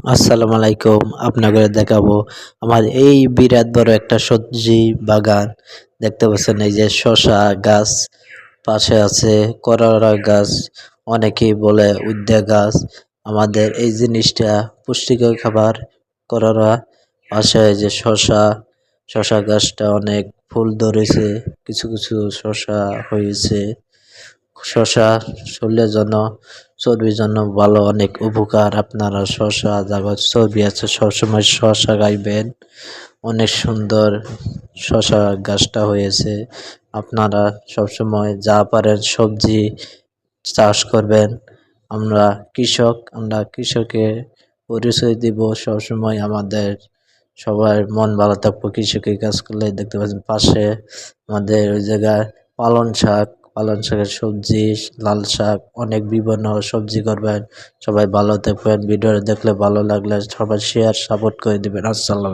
আসসালামু আলাইকুম। আপনাকে দেখাবো আমার এই বিরাট বড় একটা সবজি বাগান। দেখতে পাচ্ছেন এই যে শসা গাছ, পাশে আছে করলা গাছ, অনেকেই বলে উদ্যা গাছ। আমাদের এই জিনিসটা পুষ্টিকর খাবার করলা, পাশে এই যে শসা গাছটা অনেক ফুল ধরেছে, কিছু কিছু শসা হয়েছে। শসা শরীরের জন্য, চর্বির জন্য ভালো, অনেক উপকার। আপনারা শসা যাবার চর্বি আছে সবসময় শসা খাইবেন। অনেক সুন্দর শসা গাছটা হয়েছে। আপনারা সবসময় যা পারেন সবজি চাষ করবেন। আমরা কৃষকের পরিচয় দিব সবসময়। আমাদের সবার মন ভালো থাকবো কৃষকের কাজ করলে। দেখতে পাচ্ছেন পাশে আমাদের ওই জায়গায় পালং শাকের সবজি, লাল শাক, অনেক বিভিন্ন সবজি করবেন। সবাই ভালো থাকবেন। ভিডিওটা দেখলে ভালো লাগলে সবাই শেয়ার সাপোর্ট করে দিবেন। আসসালাম।